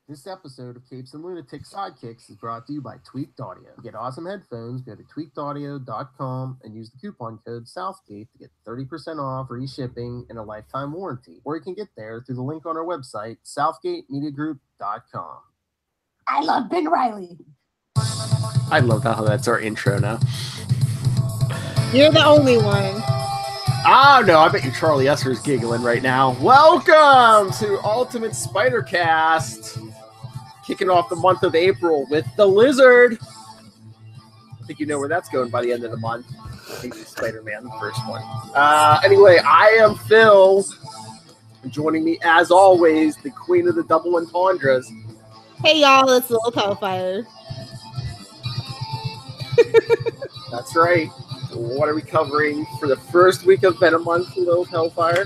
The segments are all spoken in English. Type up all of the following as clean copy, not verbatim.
This episode of Capes and Lunatics Sidekicks is brought to you by Tweaked Audio. To get awesome headphones, go to tweakedaudio.com and use the coupon code SOUTHGATE to get 30% off, free shipping, and a lifetime warranty. Or you can get there through the link on our website, southgatemediagroup.com. I love Ben Riley. I love how that's our intro now. You're the only one. Oh, no, I bet you Charlie Esser's giggling right now. Welcome to Ultimate Spider-Cast. Kicking off the month of April with the Lizard. I think you know where that's going by the end of the month. I think it's Spider-Man, the first one. Anyway, I am Phil. Joining me, as always, the queen of the double entendres. Hey, y'all, it's Lilith Hellfire. That's right. What are we covering for the first week of Venom Month, Lilith Hellfire?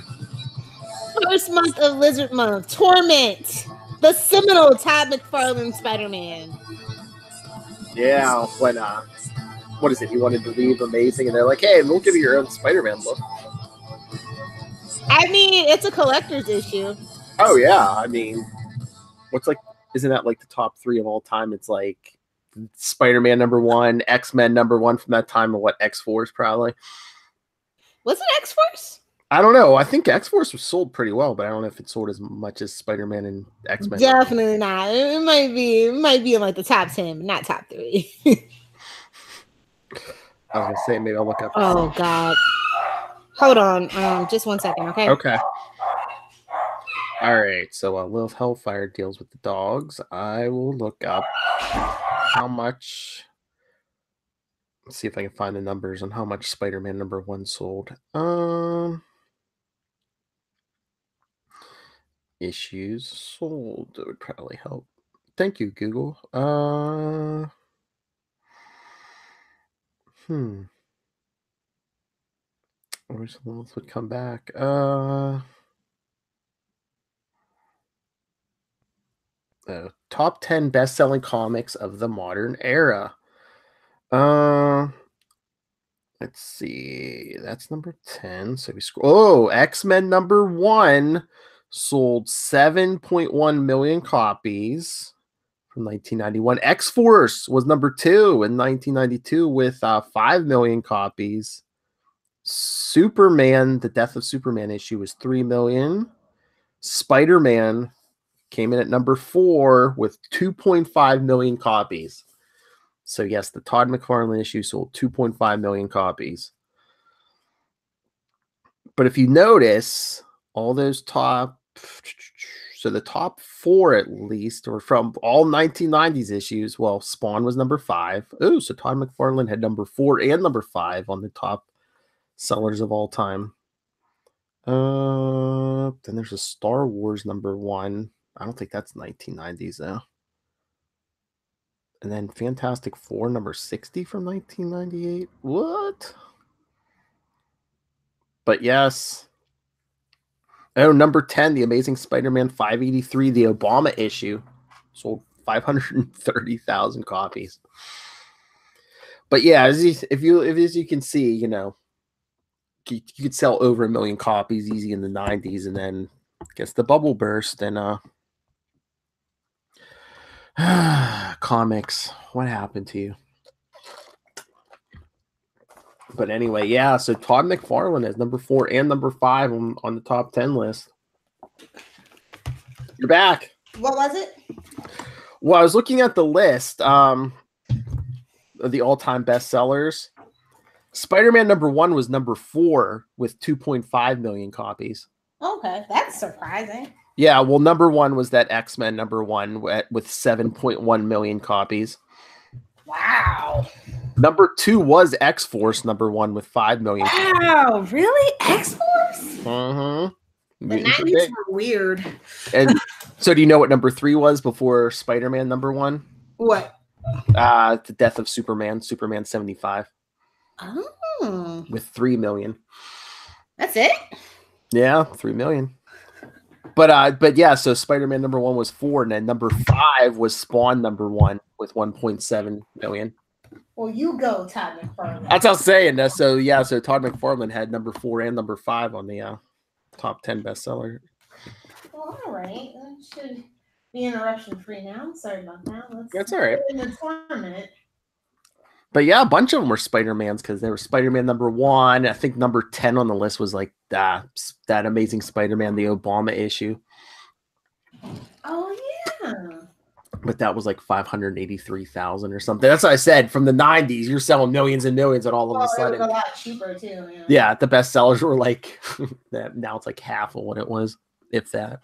First month of Lizard Month. Torment. The seminal Todd McFarlane Spider-Man. Yeah, when, what is it? He wanted to leave Amazing, and they're like, hey, we'll give you your own Spider-Man look. I mean, it's a collector's issue. Oh, yeah. I mean, isn't that like the top 3 of all time? It's like Spider-Man #1, X-Men #1 from that time, and what, X-Force probably. Was it X-Force? I don't know. I think X-Force was sold pretty well, but I don't know if it sold as much as Spider-Man and X-Men. Definitely not. It might be in like the top 10, but not top 3. I was gonna say maybe I'll look up. Oh God. Hold on. Just 1 second, okay? Okay. All right. So Lilith Hellfire deals with the dogs. I will look up how much. Let's see if I can find the numbers on how much Spider-Man #1 sold. Issues sold. That would probably help. Thank you, Google. I wish Lilith would come back. Top 10 best-selling comics of the modern era. Let's see. That's number 10. So we scroll. Oh, X-Men #1 sold 7.1 million copies from 1991. X-Force was #2 in 1992 with 5 million copies. Superman, the Death of Superman issue was 3 million. Spider-Man came in at #4 with 2.5 million copies. So yes, the Todd McFarlane issue sold 2.5 million copies. But if you notice, all those the top 4 at least, or from all 1990s issues, well, Spawn was #5. Oh, so Todd McFarlane had #4 and #5 on the top sellers of all time. Then there's a Star Wars #1. I don't think that's 1990s though. And then Fantastic Four #60 from 1998. What? But yes. Oh, #10, The Amazing Spider-Man 583, the Obama issue, sold 530,000 copies. But yeah, as you can see, you know, you could sell over 1 million copies easy in the 90s, and then I guess the bubble burst and comics. What happened to you? But anyway, yeah, so Todd McFarlane is #4 and #5 on the top 10 list. You're back. What was it? Well, I was looking at the list of the all-time bestsellers. Spider-Man #1 was #4 with 2.5 million copies. Okay, that's surprising. Yeah, well, #1 was that X-Men #1 with 7.1 million copies. Wow. #2 was X-Force #1 with 5 million. Wow, really? X-Force? Mm-hmm. The 90s were weird. And so do you know what #3 was before Spider-Man #1? What? The Death of Superman 75. Oh. With 3 million. That's it? Yeah, 3 million. But yeah, so Spider-Man #1 was 4, and then #5 was Spawn #1 with 1.7 million. Well, you go, Todd McFarlane. That's what I was saying. So yeah, so Todd McFarlane had #4 and #5 on the top 10 bestseller. Well, all right. That should be interruption free now. Sorry about that. That's all right. In the Torment. But yeah, a bunch of them were Spider-Mans because there was Spider-Man #1. I think number 10 on the list was like that Amazing Spider-Man, the Obama issue. Oh yeah. But that was like 583,000 or something. That's what I said. From the 90s, you're selling millions and millions, and all of a sudden, it was a lot cheaper too. Yeah, the best sellers were like now it's like half of what it was, if that.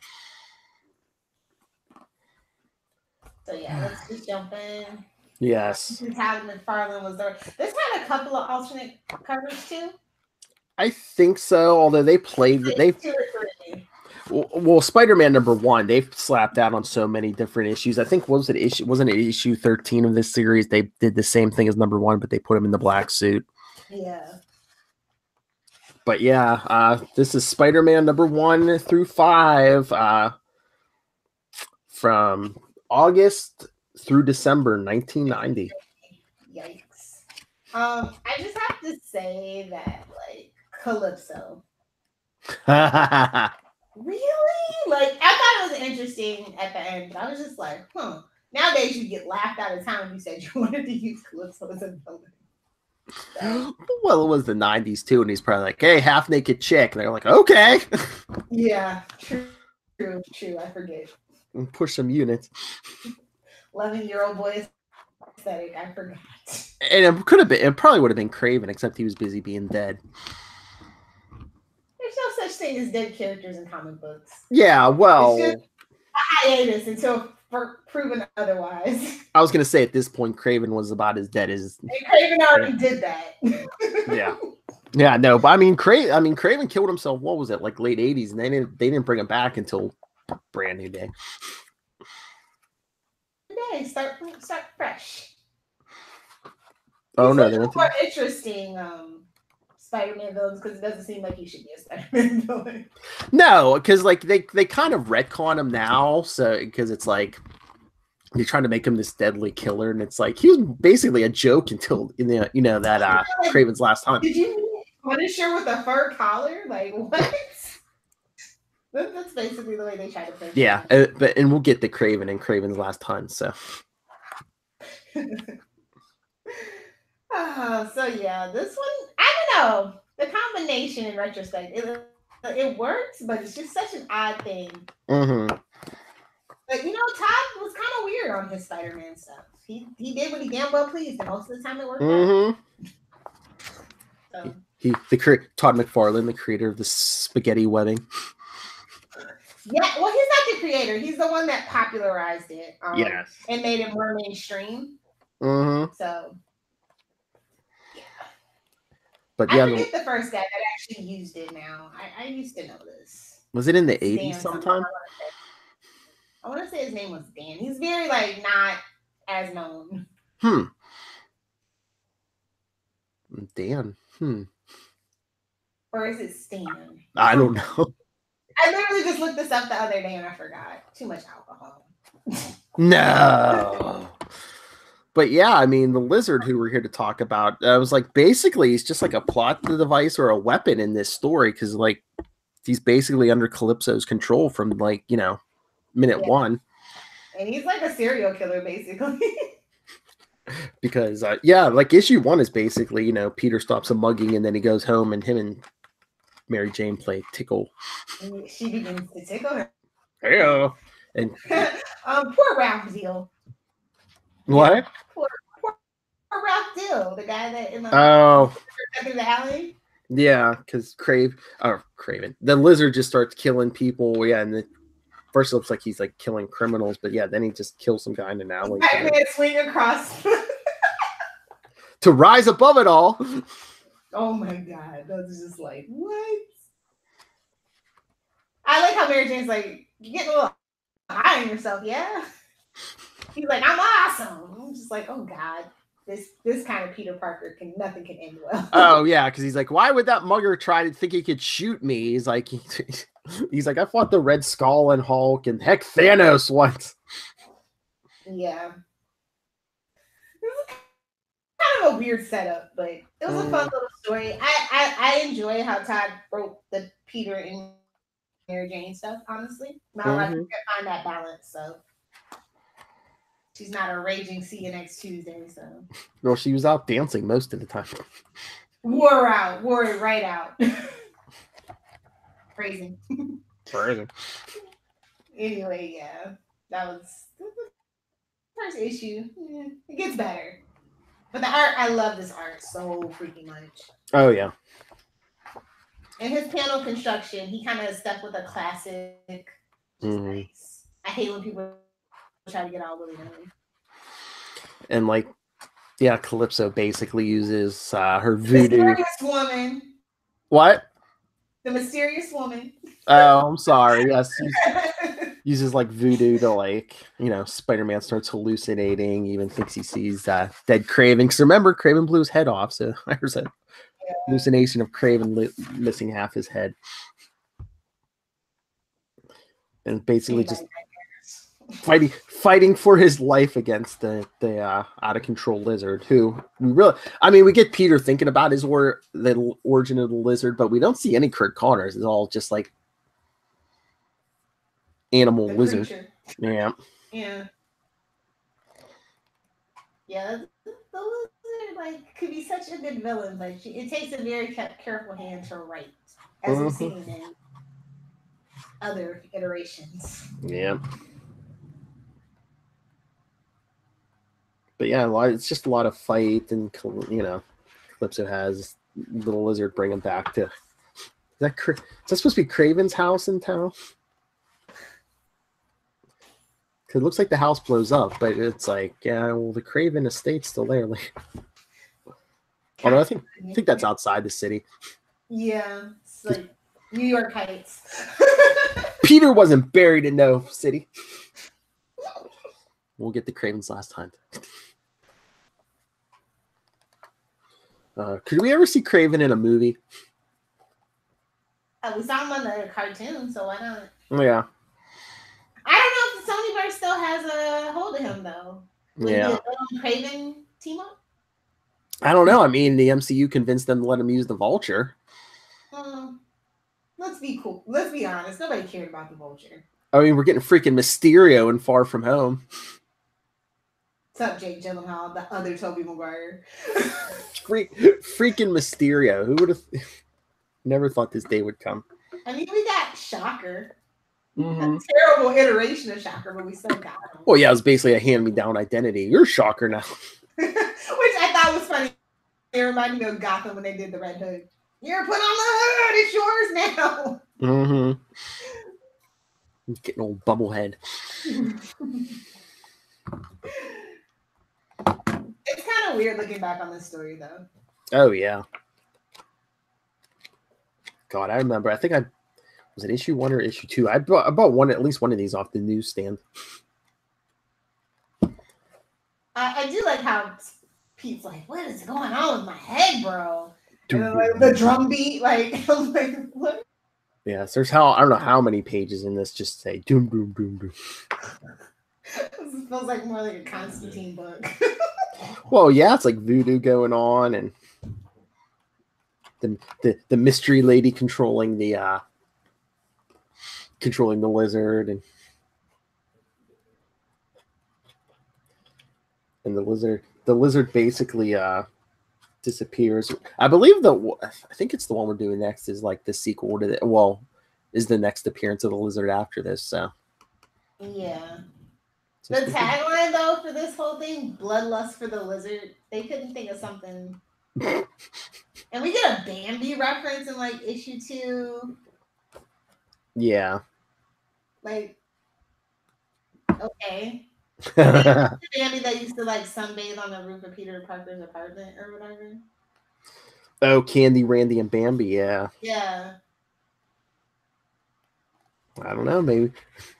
So yeah, let's just jump in. Yes. How McFarlane was there. This had a couple of alternate covers too. I think so. Although they played, well, Spider-Man #1, they've slapped that on so many different issues. I think wasn't it issue 13 of this series? They did the same thing as #1, but they put him in the black suit. Yeah. But yeah, this is Spider-Man #1 through 5, from August through December 1990. Yikes. I just have to say that, like, Calypso. Really? Like, I thought it was interesting at the end, but I was just like, Nowadays you get laughed out of town if you said you wanted to use Calypso as a villain. So. Well, it was the 90s too, and he's probably like, hey, half naked chick. And they're like, okay. Yeah, true. I forget. And push some units. 11-year-old boy aesthetic, I forgot. And it probably would have been Craven, except he was busy being dead. There's no such thing as dead characters in comic books. Yeah, well, it's just a hiatus until proven otherwise. I was gonna say at this point, Craven was about as dead as. And Craven already did that. Yeah, no, but I mean, Craven killed himself. What was it, like late '80s, and they didn't bring him back until Brand New Day. Start fresh. Oh no, they're more interesting Spider-Man villains because it doesn't seem like he should be a Spider-Man villain. No, because like they kind of retcon him now, so because it's like they're trying to make him this deadly killer, and it's like he was basically a joke until that Craven's last hunt. Did you mean Punisher with a fur collar? Like what? That's basically the way they try to play. Yeah, and we'll get to Craven and Craven's last hunt. So. So yeah, this one, I don't know. The combination in retrospect, it works, but it's just such an odd thing. Mm-hmm. Like, Todd was kind of weird on his Spider-Man stuff. He did what he damn well pleased, and most of the time it worked out. So. Todd McFarlane, the creator of the spaghetti webbing. Yeah, well, he's not the creator. He's the one that popularized it. Yes. And made it more mainstream. Mm-hmm. So. But yeah, I forget the first guy that actually used it now. I used to know this. Was it in the 80s sometime? I want to say his name was Dan. He's very, like, not as known. Dan. Or is it Stan? I don't know. I literally just looked this up the other day and I forgot. Too much alcohol. No. But yeah, I mean, the Lizard who we're here to talk about, I was like, basically, he's just like a plot device or a weapon in this story because, like, he's basically under Calypso's control from, like, minute one. And he's like a serial killer, basically. Because, like, issue 1 is basically, Peter stops a mugging and then he goes home and him and Mary Jane play tickle. And she begins to tickle her. Yeah. And poor Ralph Deal. What? Poor Ralph Deal, the guy that in the alley. Yeah, because Craven, the Lizard just starts killing people. Yeah, and first it looks like he's like killing criminals, but yeah, then he just kills some guy in an alley. Swing across to rise above it all. Oh my god, that's just like what? I like how Mary Jane's like, you getting a little high on yourself, yeah. He's like, I'm awesome. I'm just like, oh god, this kind of Peter Parker nothing can end well. Oh yeah, because he's like, why would that mugger try to think he could shoot me? He's like, I fought the Red Skull and Hulk and heck Thanos once. Yeah. It was kind of a weird setup, but it was a fun little story. I enjoy how Todd wrote the Peter and Mary Jane stuff, honestly. Not a lot of people can find that balance, so she's not a raging see you next Tuesday. So. Well, she was out dancing most of the time. Wore it right out. Crazy. Anyway, yeah, that was the first issue. Yeah, it gets better, but the art, I love this art so freaking much. Oh yeah. And his panel construction, he kind of stuck with a classic. Just nice. I hate when people try to get all willy-nilly. And like, yeah, Calypso basically uses her voodoo. Mysterious woman. What? The mysterious woman. Oh, I'm sorry. Yes, uses like voodoo to like, Spider-Man starts hallucinating. Even thinks he sees dead Kraven. Because remember, Kraven blew his head off, so there's a hallucination of Kraven missing half his head, and basically just fighting for his life against the out of control lizard. Who we get Peter thinking about the origin of the lizard, but we don't see any Kurt Connors. It's all just like animal lizard. Creature. Yeah. The lizard like could be such a good villain, but it takes a very careful hand to write, as we've seen in other iterations. Yeah. But yeah, it's just a lot of fight, and Calypso has the lizard bring him back to. Is that supposed to be Kraven's house in town? Because it looks like the house blows up, but it's like, yeah, well, the Kraven estate's still there. Although I think that's outside the city. Yeah, it's like New York Heights. Peter wasn't buried in no city. We'll get the Kravens last time. Could we ever see Kraven in a movie? We saw him on the cartoon, so why not? Yeah. I don't know if the Sonyverse still has a hold of him, though. Would yeah. It be a Kraven team up? I don't know. I mean, the MCU convinced them to let him use the Vulture. Let's be cool. Let's be honest. Nobody cared about the Vulture. I mean, we're getting freaking Mysterio in Far From Home. What's up, Jake Gyllenhaal, the other Tobey Maguire? Freaking Mysterio. Who would have never thought this day would come? I mean, we got Shocker. A terrible iteration of Shocker, but we still got him. Well, yeah, it was basically a hand-me-down identity. You're Shocker now. Which I thought was funny. It reminded me of Gotham when they did the Red Hood. You're put on the hood. It's yours now. Getting old bubblehead. It's kind of weird looking back on this story, though. Oh, yeah. God, I remember. I think was it issue 1 or issue 2? I bought at least one of these off the newsstand. I do like how Pete's like, what is going on with my head, bro? And then, like, the drum beat, I'm like, what? Yeah, so I don't know how many pages in this just say doom, doom, doom, doom. This feels like more like a Constantine book. Well, yeah, it's like voodoo going on, and the mystery lady controlling the lizard, and the lizard basically disappears. I believe I think it's the one we're doing next is like the sequel to is the next appearance of the lizard after this. So yeah. The tagline, though, for this whole thing, bloodlust for the lizard, they couldn't think of something. And we get a Bambi reference in, like, issue 2. Yeah. Like, okay. The Bambi that used to, like, sunbathe on the roof of Peter Parker's apartment or whatever. Oh, Candy, Randy, and Bambi, yeah. Yeah. I don't know, maybe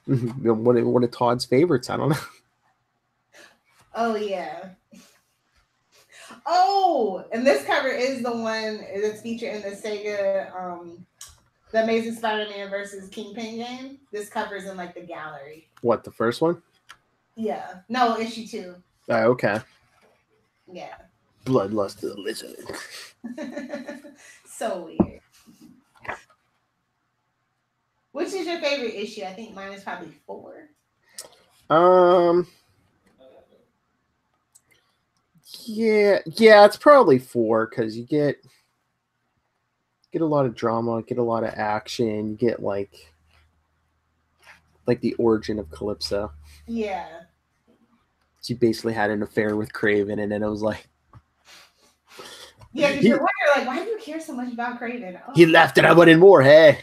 one of Todd's favorites. I don't know. Oh, yeah. Oh, and this cover is the one that's featured in the Sega, the Amazing Spider-Man versus Kingpin game. This cover is in, like, the gallery. What, the first one? Yeah. No, issue 2. Oh, okay. Yeah. Bloodlust of the lizard. So weird. Which is your favorite issue? I think mine is probably 4. Yeah, it's probably 4 because you get a lot of drama, get a lot of action, you get like the origin of Calypso. Yeah. She basically had an affair with Craven, and then it was like, yeah, because you're wondering, like, why do you care so much about Craven? He left and I wanted more. Hey.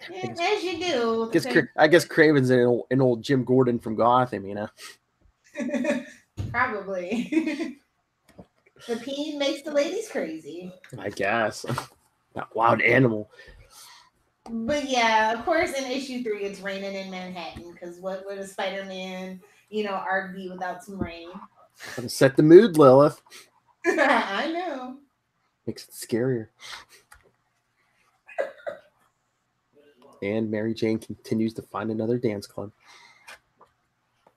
Yeah, as you do. I guess Craven's an old Jim Gordon from Gotham, you know. Probably. The peen makes the ladies crazy. I guess. That wild animal. But yeah, of course, in issue 3, it's raining in Manhattan because what would a Spider-Man, arc be without some rain? Gotta set the mood, Lilith. I know. Makes it scarier. And Mary Jane continues to find another dance club.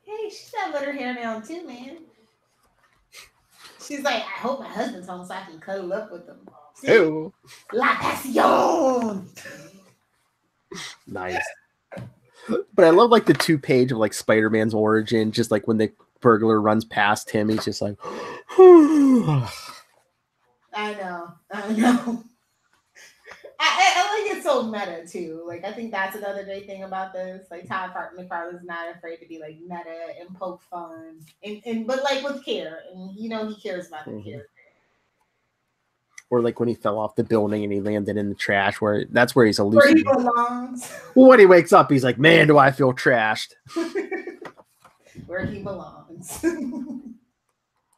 Hey, she's got let her hair down too, man. She's like, I hope my husband's home so I can cuddle up with him. Ew. La pasión. Nice. But I love like the 2-page of like Spider-Man's origin, just like when the burglar runs past him, he's just like I know. I like it so meta too. Like I think that's another great thing about this. Like Todd McFarlane's not afraid to be like meta and poke fun, and but like with care, and he cares about the character. Or like when he fell off the building and he landed in the trash, that's where he's elusive. Where he belongs. Well, when he wakes up, he's like, man, do I feel trashed. Where he belongs.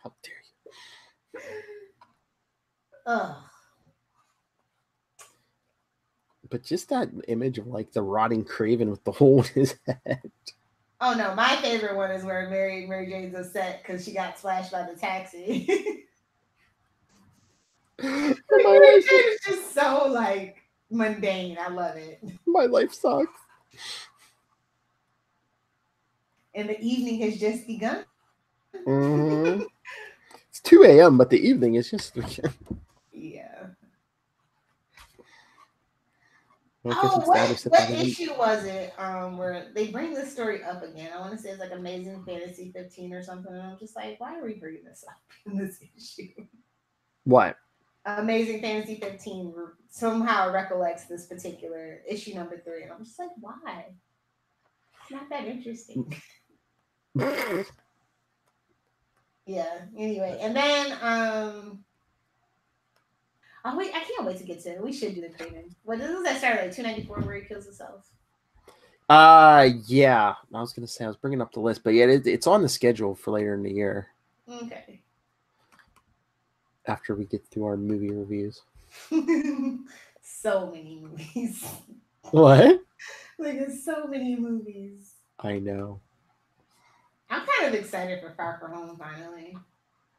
How dare you. Ugh. But just that image of like the rotting Craven with the hole in his head. Oh no, my favorite one is where Mary Jane's upset because she got slashed by the taxi. Mary Jane is just so like mundane. I love it. My life sucks. And the evening has just begun. Mm-hmm. It's 2 a.m., but the evening is just yeah. What issue was it where they bring this story up again? I want to say it's like Amazing Fantasy 15 or something. And I'm just like, why are we bringing this up in this issue? What? Amazing Fantasy 15 somehow recollects this particular issue number 3. And I'm just like, why? It's not that interesting. Yeah, anyway. And then I can't wait to get to it. We should do the Craven. What is that start like 294 where he kills himself? Yeah. I was gonna say I was bringing up the list, but yeah, it's on the schedule for later in the year. Okay. After we get through our movie reviews. So many movies. What? Like there's so many movies. I know. I'm kind of excited for Far From Home finally.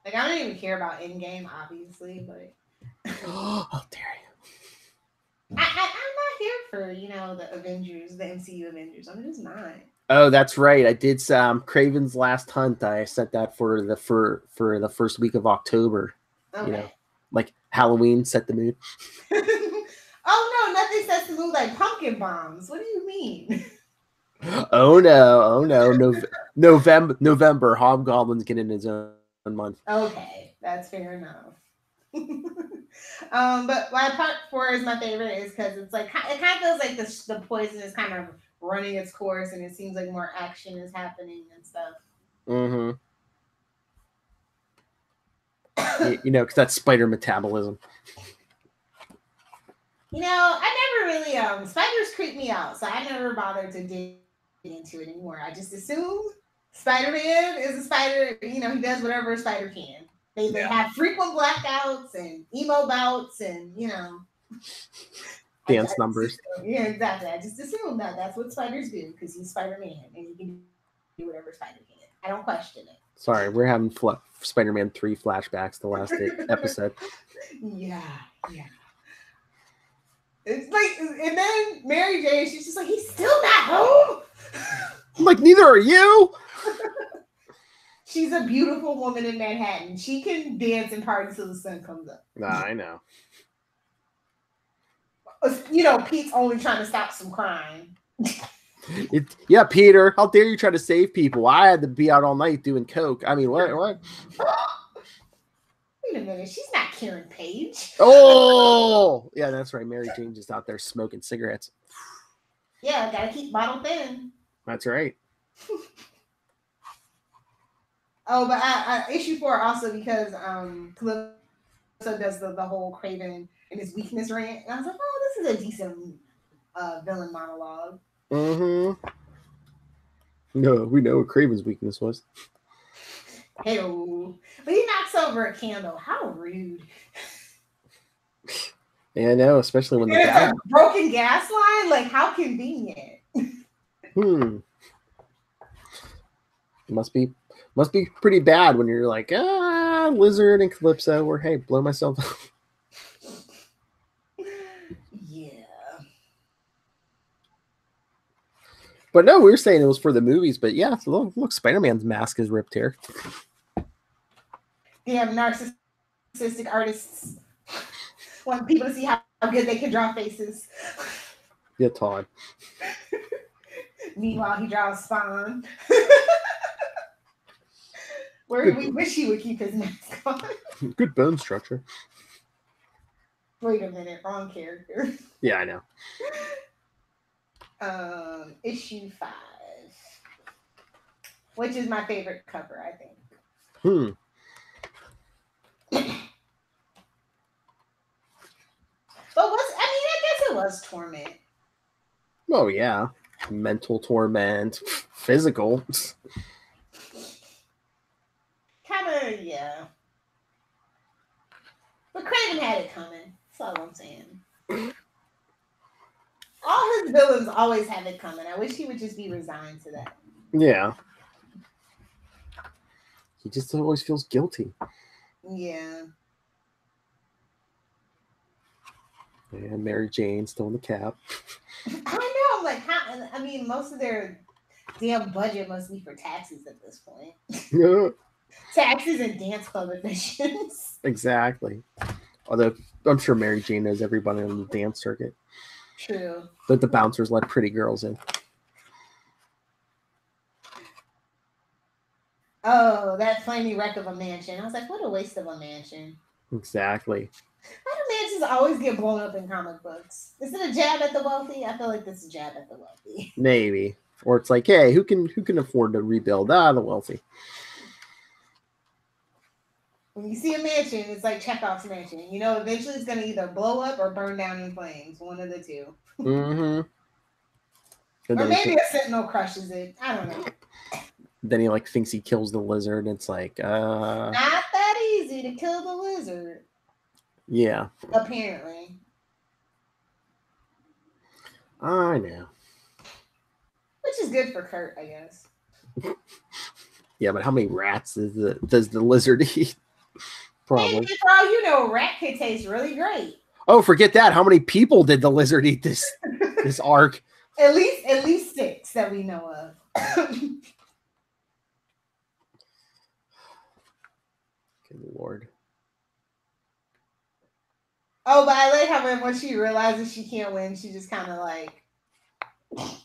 Like I don't even care about Endgame, obviously, but how dare you? I'm not here for the Avengers, the MCU Avengers. I'm just not. Oh, that's right. I did Craven's Last Hunt. I set that for the first week of October. Okay. Like Halloween set the mood. Oh no, nothing sets the mood like pumpkin bombs. What do you mean? Oh no! November. Hobgoblin's getting his own month. Okay, that's fair enough. But why part 4 is my favorite is because it's like it kind of feels like the poison is kind of running its course, and it seems like more action is happening and stuff. Mm-hmm. Because that's spider metabolism. I never really spiders creep me out, so I never bothered to dig into it anymore. I just assume Spider-Man is a spider. He does whatever a spider can. They have frequent blackouts and emo bouts and dance numbers. Yeah, exactly. I just assume that's what spiders do because he's Spider-Man and he can do whatever spider can. I don't question it. Sorry, we're having Spider-Man 3 flashbacks the last episode. Yeah. It's like, and then Mary Jane, she's just like, he's still not home. I'm like, neither are you. She's a beautiful woman in Manhattan. She can dance and party till the sun comes up. Nah, I know. Pete's only trying to stop some crime. Yeah, Peter, how dare you try to save people? I had to be out all night doing coke. I mean, what? minute, she's not Karen Page. Oh, yeah, that's right. Mary Jane just out there smoking cigarettes. Yeah, gotta keep bottle thin. That's right. Oh, but I issue 4 also because Calypso does the whole Craven and his weakness rant, and I was like, oh, this is a decent villain monologue. Mm-hmm. No, we know what Craven's weakness was. Hey-o. But he knocks over a candle. How rude. Yeah, I know, especially when it's a broken gas line. Like, how convenient. Must be pretty bad when you're like, Lizard and Calypso, or hey, blow myself up. Yeah. But no, we were saying it was for the movies, but yeah, look, Spider-Man's mask is ripped here. Damn narcissistic artists want people to see how good they can draw faces. Yeah, Todd. Meanwhile, he draws Spawn. We wish he would keep his mask on. Good bone structure. Wait a minute, wrong character. Yeah, I know. Issue 5, which is my favorite cover, I think. But I guess it was Torment. Oh yeah, mental torment, physical. Kind of, yeah. But Craven had it coming. That's all I'm saying. All his villains always have it coming. I wish he would just be resigned to that. Yeah. He just always feels guilty. Yeah. And Mary Jane still in the cap. I know. Like, how? I mean, most of their damn budget must be for taxes at this point. Yeah. Taxes and dance club admissions. Exactly. Although I'm sure Mary Jane knows everybody on the dance circuit. True. But the bouncers let pretty girls in. Oh, that flamey wreck of a mansion. I was like, what a waste of a mansion. Exactly. Why do mansions always get blown up in comic books? Is it a jab at the wealthy? I feel like this is a jab at the wealthy. Maybe. Or it's like, hey, who can afford to rebuild? The wealthy. When you see a mansion, it's like Chekhov's mansion. You know, eventually it's going to either blow up or burn down in flames. One of the two. Mm-hmm. Or maybe a sentinel crushes it. I don't know. Then he like thinks he kills the lizard. And it's like, not that easy to kill the lizard. Yeah. Apparently. I know. Which is good for Kurt, I guess. Yeah, but how many rats does the lizard eat? Probably. Maybe for all you know, rat could taste really great. Oh, forget that. How many people did the lizard eat this arc? At least 6 that we know of. Good Lord. Oh, but I like how when she realizes she can't win, she just kind of like, I'm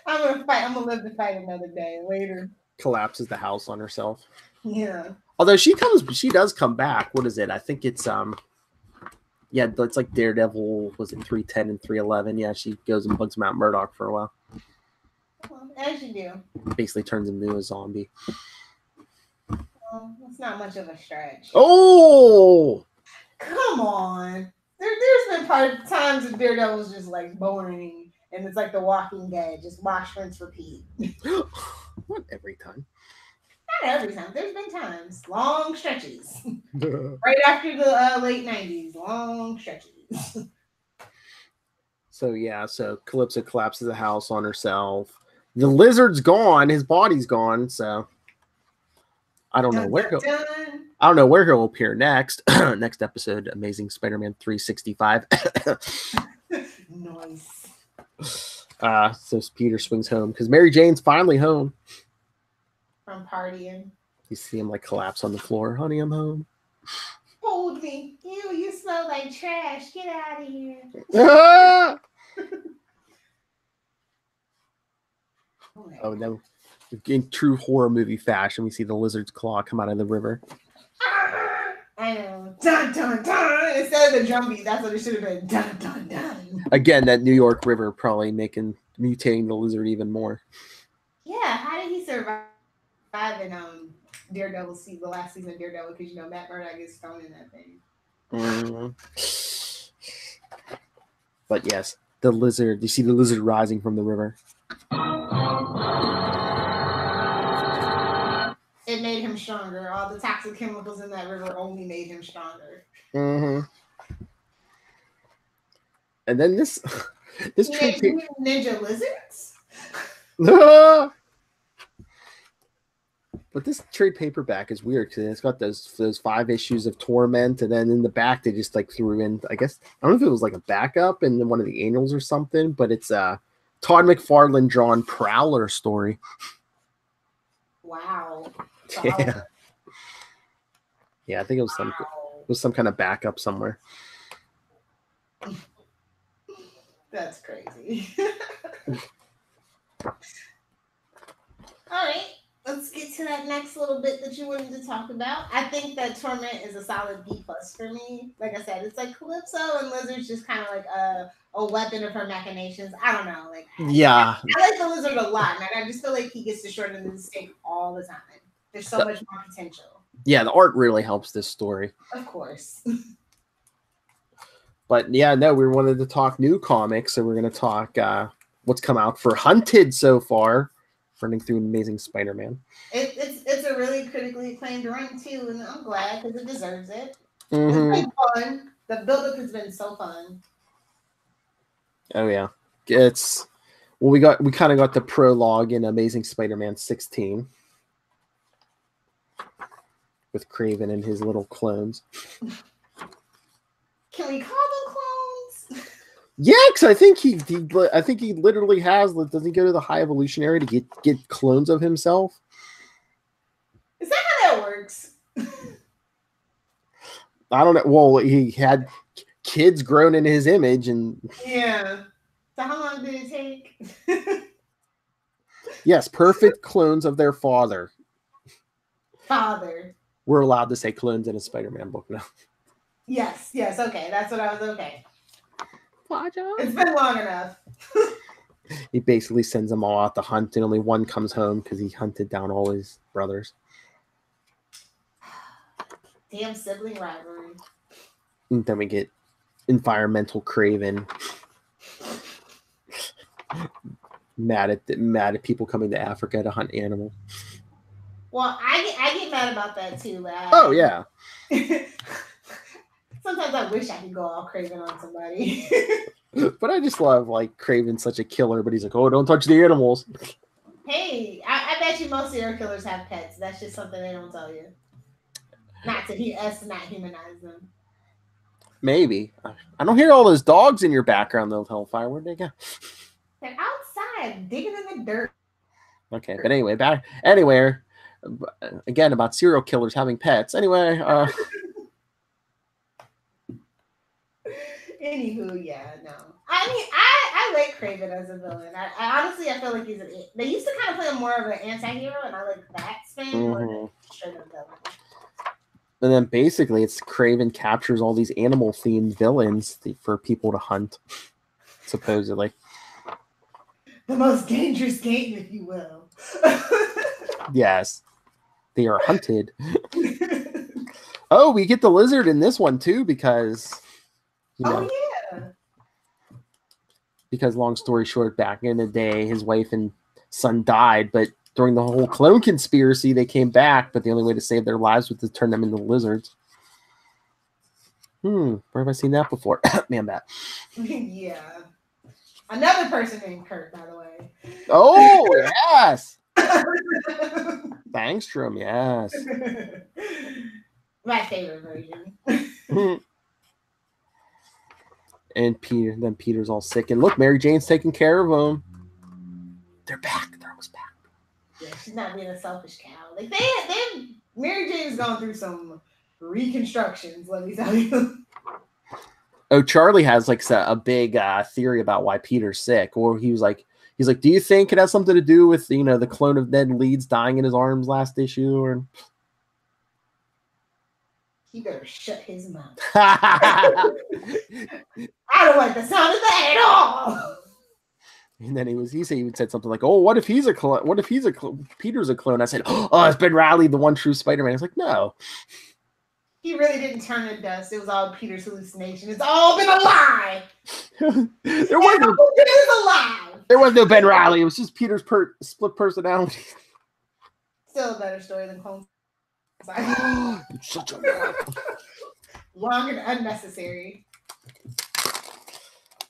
gonna fight. I'm gonna live to fight another day later. Collapses the house on herself. Yeah. Although she does come back. What is it? I think it's yeah, it's like Daredevil. Was it 310 and 311? Yeah, she goes and bugs Matt Murdock for a while. Well, as you do. Basically turns him into a zombie. Well, it's not much of a stretch. Oh, come on! There's been times that Daredevil's just like boring, and it's like The Walking Dead, just wash, rinse, repeat. Not every time. Not every time. There's been times, long stretches, right after the late '90s, long stretches. So Calypso collapses the house on herself. The lizard's gone. His body's gone. So I don't know where he'll appear next. Next episode, Amazing Spider-Man 365. Nice. So Peter swings home because Mary Jane's finally home. From partying. You see him like collapse on the floor. Honey, I'm home. Hold me. You smell like trash. Get out of here. Oh no. In true horror movie fashion, we see the lizard's claw come out of the river. I know. Dun, dun, dun. Instead of the drum beat, that's what it should have been. Dun, dun, dun. Again, that New York River probably mutating the lizard even more. Yeah, how did he survive in Daredevil the last season of Daredevil? Because Matt Murdock gets thrown in that thing. But yes, the lizard. You see the lizard rising from the river. It made him stronger. All the toxic chemicals in that river only made him stronger. And then this trade ninja lizards. But this trade paperback is weird because it's got those 5 issues of Torment, and then in the back they just like threw in, I guess, I don't know if it was like a backup in one of the annuals or something, but it's a Todd McFarlane drawn Prowler story. Wow. Yeah, I think it was some kind of backup somewhere. That's crazy. All right. Let's get to that next little bit that you wanted to talk about. I think that Torment is a solid B+ for me. Like I said, it's like Calypso and Lizard's just kind of like a weapon of her machinations. I don't know. Like, yeah, I like the Lizard a lot. Like, I just feel like he gets to shorten the stick all the time. There's so much more potential. Yeah, the art really helps this story. Of course. But yeah, no, we wanted to talk new comics, so we're going to talk what's come out for Hunted so far. Running through Amazing Spider-Man. It's a really critically acclaimed run too, and I'm glad because it deserves it. Mm-hmm. It's been fun. The build-up has been so fun. Oh yeah, we kind of got the prologue in Amazing Spider-Man 16 with Kraven and his little clones. Can we call them clones? Yeah, because I think he literally has. Doesn't he go to the High Evolutionary to get clones of himself? Is that how that works? I don't know. Well, he had kids grown in his image, and yeah. So how long did it take? Yes, perfect clones of their father. Father. We're allowed to say clones in a Spider-Man book now. Yes. Okay, that's what I was okay. Roger. It's been long enough. He basically sends them all out to hunt, and only one comes home because he hunted down all his brothers. Damn sibling rivalry. And then we get environmental Kraven. mad at people coming to Africa to hunt animals. Well, I get mad about that too. Oh yeah. Sometimes I wish I could go all Kraven on somebody. But I just love like Kraven's such a killer, but he's like, oh, don't touch the animals. Hey, I bet you most serial killers have pets. That's just something they don't tell you. Not to not humanize them. Maybe. I don't hear all those dogs in your background though, Hellfire. Where'd they go? They're outside digging in the dirt. Okay, but anyway, again about serial killers having pets. Anyway, Anywho, yeah, no. I mean, I like Kraven as a villain. I honestly, I feel like they used to kind of play him more of an anti-hero, and I like that spin more than straight up villain. And then basically, it's Kraven captures all these animal-themed villains for people to hunt, supposedly. The most dangerous game, if you will. Yes, they are hunted. Oh, we get the lizard in this one too because. Yeah. Because long story short, back in the day, his wife and son died, but during the whole clone conspiracy, they came back, but the only way to save their lives was to turn them into lizards. Where have I seen that before? Man, that. Yeah. Another person named Kurt, by the way. Oh, yes. Bangstrom, yes. My favorite version. And Peter's all sick. And look, Mary Jane's taking care of him. They're back. They're almost back. Yeah, she's not being a selfish cow. Like Mary Jane's gone through some reconstructions, let me tell you. Oh, Charlie has like a big theory about why Peter's sick. Or he's like, do you think it has something to do with the clone of Ned Leeds dying in his arms last issue? Or He better shut his mouth. And I don't like the sound of that at all. then he said something like, "Oh, what if he's a clone? What if Peter's a clone?" I said, "Oh, it's Ben Reilly, the one true Spider-Man." It's like, no. He really didn't turn to dust. It was all Peter's hallucination. It's all been a lie. There was no Ben Reilly. It was just Peter's split personality. Still a better story than Clone Such a long and unnecessary.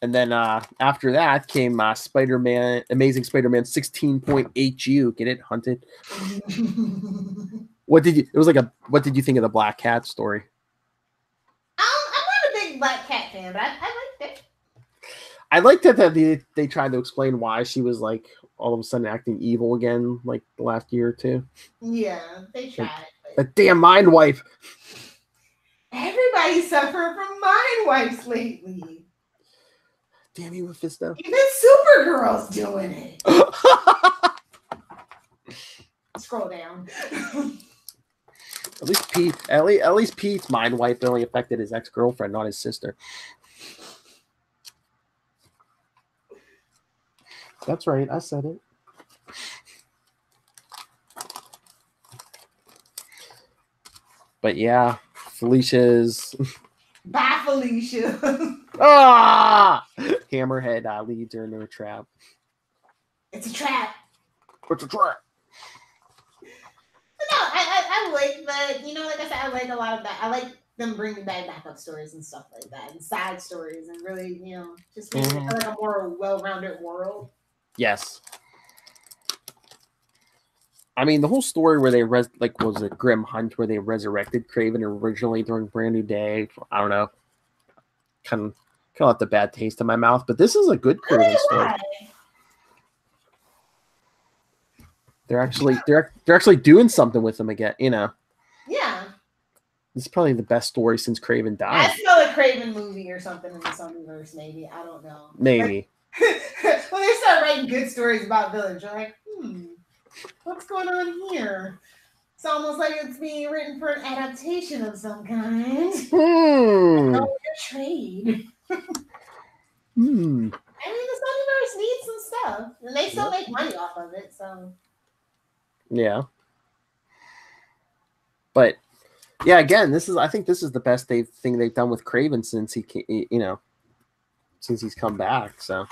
And then after that came Spider-Man, Amazing Spider-Man 16.8U. Get it? Hunted. What did you think of the Black Cat story? I'm not a big Black Cat fan, but I liked it. I liked it that they tried to explain why she was like all of a sudden acting evil again, like the last year or two. Yeah, they tried. A damn mind wipe. Everybody's suffering from mind wipes lately. Damn you, Mephisto. Even Supergirl's doing it. Scroll down. At least Pete's mind wipe only affected his ex-girlfriend, not his sister. That's right, I said it. But yeah, Felicia's. Bye, Felicia. Hammerhead leads her into a trap. It's a trap. It's a trap. No, I like that. You know, like I said, I like a lot of that. I like them bringing back backup stories and stuff like that, and side stories, and really, you know, just making it like a more well-rounded world. Yes. I mean, the whole story where they was it Grim Hunt, where they resurrected Kraven originally during Brand New Day. I don't know. Kind of left a bad taste in my mouth, but this is a good Kraven story. They're actually doing something with them again, you know. Yeah. This is probably the best story since Kraven died. I smell a Kraven movie or something in this universe, maybe. I don't know. Maybe. Like, when they start writing good stories about villains, you're like, what's going on here? It's almost like it's being written for an adaptation of some kind. Your trade. I mean, this universe needs some stuff, and they still make money off of it. So, yeah. But yeah, again, I think this is the best thing they've done with Kraven since since he's come back. So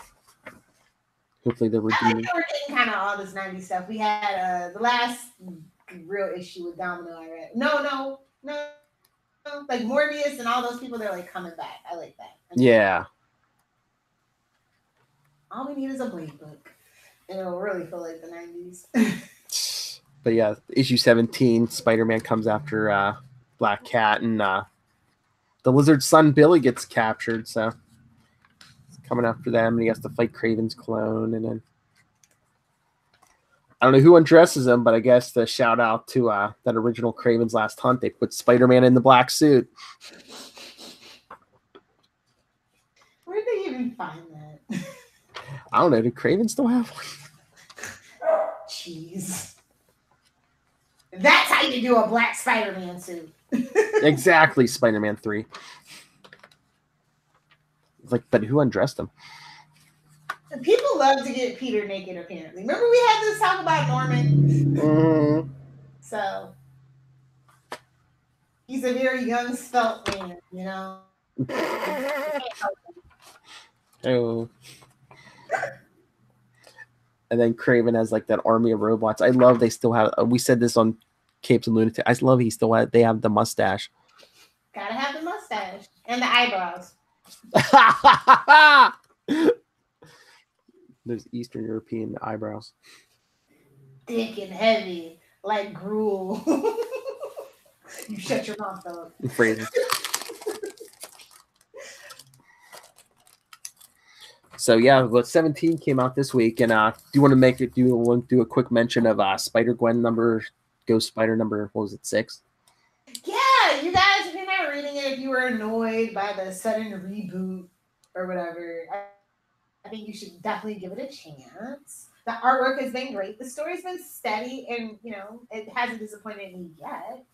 hopefully they're redeeming. I think we're getting kind of all this 90s stuff. We had the last real issue with Domino. I read. No. Like Morbius and all those people, they're like coming back. I like that. Yeah. All we need is a Blade book. And it'll really feel like the 90s. But yeah, issue 17, Spider-Man comes after Black Cat, and the Lizard's son Billy gets captured, so he's coming after them, and he has to fight Kraven's clone, and then I don't know who undresses him, but I guess the shout out to that original Kraven's Last Hunt, they put Spider-Man in the black suit. Where'd they even find that? I don't know. Did Kraven still have one? Jeez. That's how you do a black Spider-Man suit. Exactly, Spider-Man 3. Like, but who undressed him? People love to get Peter naked, apparently. Remember we had this talk about Norman? So, he's a very young, svelte man, you know? Oh. And then Kraven has like that army of robots. I love they still have. We said this on Capes and Lunatics. I love they have the mustache. Gotta have the mustache and the eyebrows. Those Eastern European eyebrows. Thick and heavy, like gruel. You shut your mouth up. Crazy. So yeah, but 17 came out this week, and do you want to do a quick mention of Spider-Gwen Ghost Spider number, what was it, 6? Yeah, you guys, if you're not reading it, if you were annoyed by the sudden reboot or whatever, I think you should definitely give it a chance. The artwork has been great. The story's been steady, and it hasn't disappointed me yet.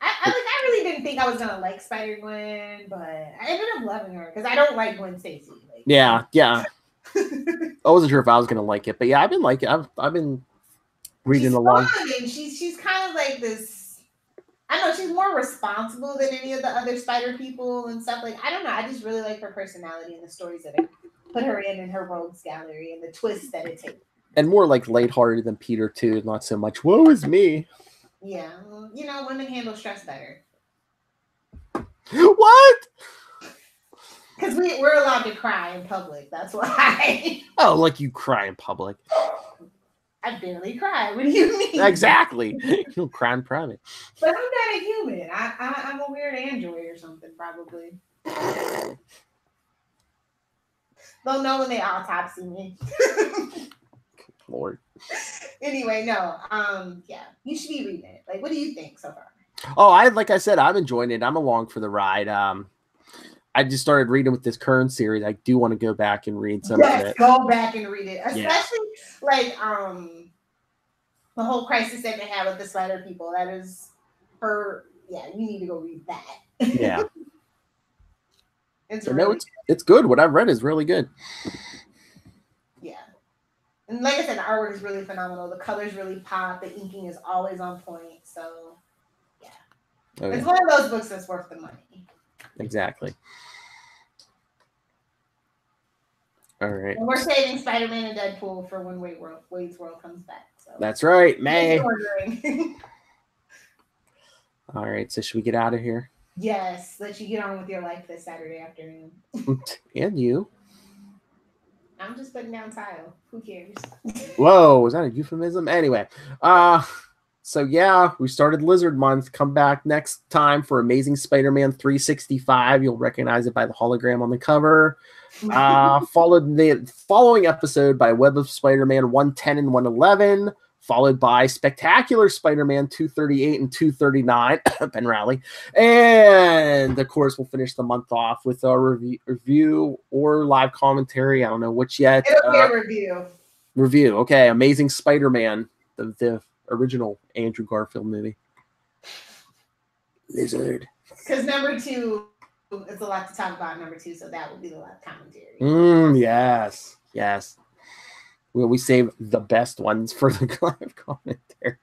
I really didn't think I was gonna like Spider-Gwen, but I ended up loving her because I don't like Gwen Stacy. Like, yeah. I wasn't sure if I was gonna like it, but yeah, I've been liking it. I've been reading she's along. fun, and she's kind of like this. I don't know, she's more responsible than any of the other Spider people and stuff. Like, I don't know. I just really like her personality and the stories that I put her in her rogues gallery and the twists that it takes. And more like lighthearted than Peter too, not so much woe is me. Yeah, well, you know, women handle stress better. What? Because we're allowed to cry in public. That's why. Oh, like you cry in public. I barely cry. What do you mean? Exactly. You don't cry in private. But I'm not a human. I'm a weird android or something, probably. They'll know when they autopsy me. Lord. Anyway, no. Yeah, you should be reading it. Like, what do you think so far? Oh, like I said, I'm enjoying it. I'm along for the ride. I just started reading with this current series. I do want to go back and read some of it. Go back and read it. Especially like the whole crisis that they had with the spider people. That is her. Yeah, you need to go read that. Yeah. Really it's good. What I've read is really good. Yeah. And like I said, the artwork is really phenomenal. The colors really pop. The inking is always on point. So yeah. Okay. It's one of those books that's worth the money. Exactly. All right. And we're saving Spider-Man and Deadpool for when Wade's World comes back. So that's right, May. All right. So should we get out of here? Yes. Let you get on with your life this Saturday afternoon. And you. I'm just putting down tile. Who cares? Whoa, was that a euphemism? Anyway, so yeah, we started Lizard Month. Come back next time for Amazing Spider-Man 365. You'll recognize it by the hologram on the cover. Followed the following episode by Web of Spider-Man 110 and 111, followed by Spectacular Spider-Man 238 and 239, Ben Rowley. And of course, we'll finish the month off with a review or live commentary. I don't know which yet. It'll be a review. Review. Okay. Amazing Spider-Man, the original Andrew Garfield movie. Lizard. Because number 2, it's a lot to talk about. Number 2, so that will be the live commentary. Yes. We save the best ones for the live commentary.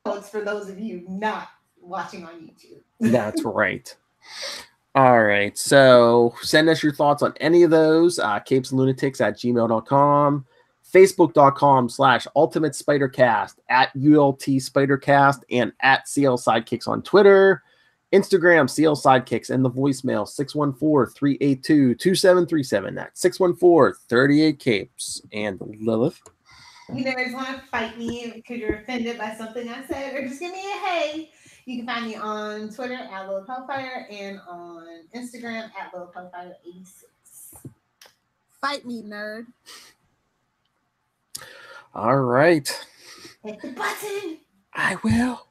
It's for those of you not watching on YouTube. That's right. All right. So send us your thoughts on any of those. capesandlunatics@gmail.com. Facebook.com/Ultimate Spidercast, @ULT Spidercast, and @CL Sidekicks on Twitter. Instagram, CL Sidekicks, and the voicemail, 614-382-2737. That's 614-38-CAPES. And Lilith. You guys want to fight me because you're offended by something I said, or just give me a hey. You can find me on Twitter @Lilith Hellfire and on Instagram @Lilith Hellfire86. Fight me, nerd. All right. Hit the button. I will.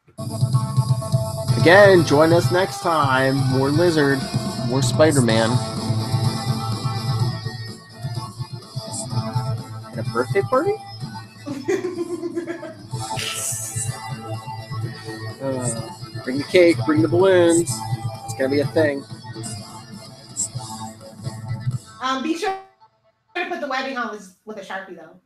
Again, join us next time. More Lizard, more Spider-Man. And a birthday party? Bring the cake, bring the balloons. It's going to be a thing. Be sure to put the webbing on with a Sharpie, though.